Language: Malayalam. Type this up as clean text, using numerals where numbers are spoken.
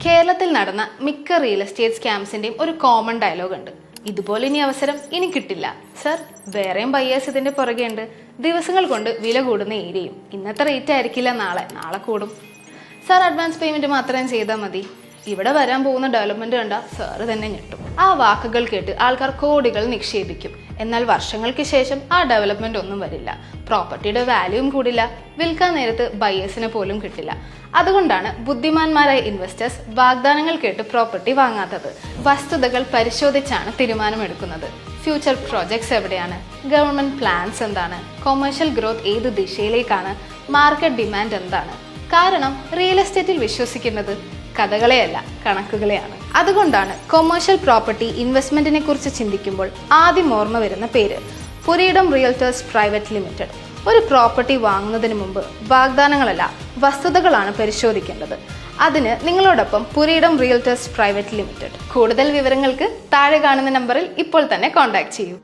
കേരളത്തിൽ നടന്ന മിക്ക റിയൽ എസ്റ്റേറ്റ് സ്കാംസിന്റെയും ഒരു കോമൺ ഡയലോഗ് ഉണ്ട്. ഇതുപോലെ ഇനി അവസരം ഇനി കിട്ടില്ല സർ. വേറെയും ബയേഴ്സ് ഇതിന്റെ പുറകെ ഉണ്ട്. ദിവസങ്ങൾ കൊണ്ട് വില കൂടുന്ന ഏരിയയും ഇന്നത്തെ റേറ്റ് ആയിരിക്കില്ല നാളെ കൂടും. സാർ അഡ്വാൻസ് പേയ്മെന്റ് മാത്രം ചെയ്താൽ മതി. ഇവിടെ വരാൻ പോകുന്ന ഡെവലപ്മെന്റ് കണ്ട സാറ് തന്നെ ഞെട്ടും. ആ വാക്കുകൾ കേട്ട് ആൾക്കാർ കോടികൾ നിക്ഷേപിക്കും. എന്നാൽ വർഷങ്ങൾക്ക് ശേഷം ആ ഡെവലപ്മെന്റ് ഒന്നും വരില്ല. പ്രോപ്പർട്ടിയുടെ വാല്യൂവും കൂടില്ല. വിൽക്കാൻ നേരത്ത് ബയേഴ്സിനെ പോലും കിട്ടില്ല. അതുകൊണ്ടാണ് ബുദ്ധിമാന്മാരായ ഇൻവെസ്റ്റേഴ്സ് വാഗ്ദാനങ്ങൾ കേട്ട് പ്രോപ്പർട്ടി വാങ്ങാത്തത്. വസ്തുതകൾ പരിശോധിച്ചാണ് തീരുമാനമെടുക്കുന്നത്. ഫ്യൂച്ചർ പ്രോജക്ട്സ് എവിടെയാണ്, ഗവൺമെന്റ് പ്ലാൻസ് എന്താണ്, കൊമേഴ്ഷ്യൽ ഗ്രോത്ത് ഏത് ദിശയിലേക്കാണ്, മാർക്കറ്റ് ഡിമാൻഡ് എന്താണ്. കാരണം റിയൽ എസ്റ്റേറ്റിൽ വിശ്വസിക്കുന്നത് കഥകളെയല്ല കണക്കുകളെയാണ്. അതുകൊണ്ടാണ് കൊമേഴ്ഷ്യൽ പ്രോപ്പർട്ടി ഇൻവെസ്റ്റ്മെന്റിനെ കുറിച്ച് ചിന്തിക്കുമ്പോൾ ആദ്യം ഓർമ്മ വരുന്ന പേര് പുരീഡം റിയൽറ്റേഴ്സ് പ്രൈവറ്റ് ലിമിറ്റഡ്. ഒരു പ്രോപ്പർട്ടി വാങ്ങുന്നതിന് മുമ്പ് വാഗ്ദാനങ്ങളല്ല വസ്തുതകളാണ് പരിശോധിക്കേണ്ടത്. അതിന് നിങ്ങളോടൊപ്പം പുരീഡം റിയൽറ്റേഴ്സ് പ്രൈവറ്റ് ലിമിറ്റഡ്. കൂടുതൽ വിവരങ്ങൾക്ക് താഴെ കാണുന്ന നമ്പറിൽ ഇപ്പോൾ തന്നെ കോൺടാക്ട് ചെയ്യൂ.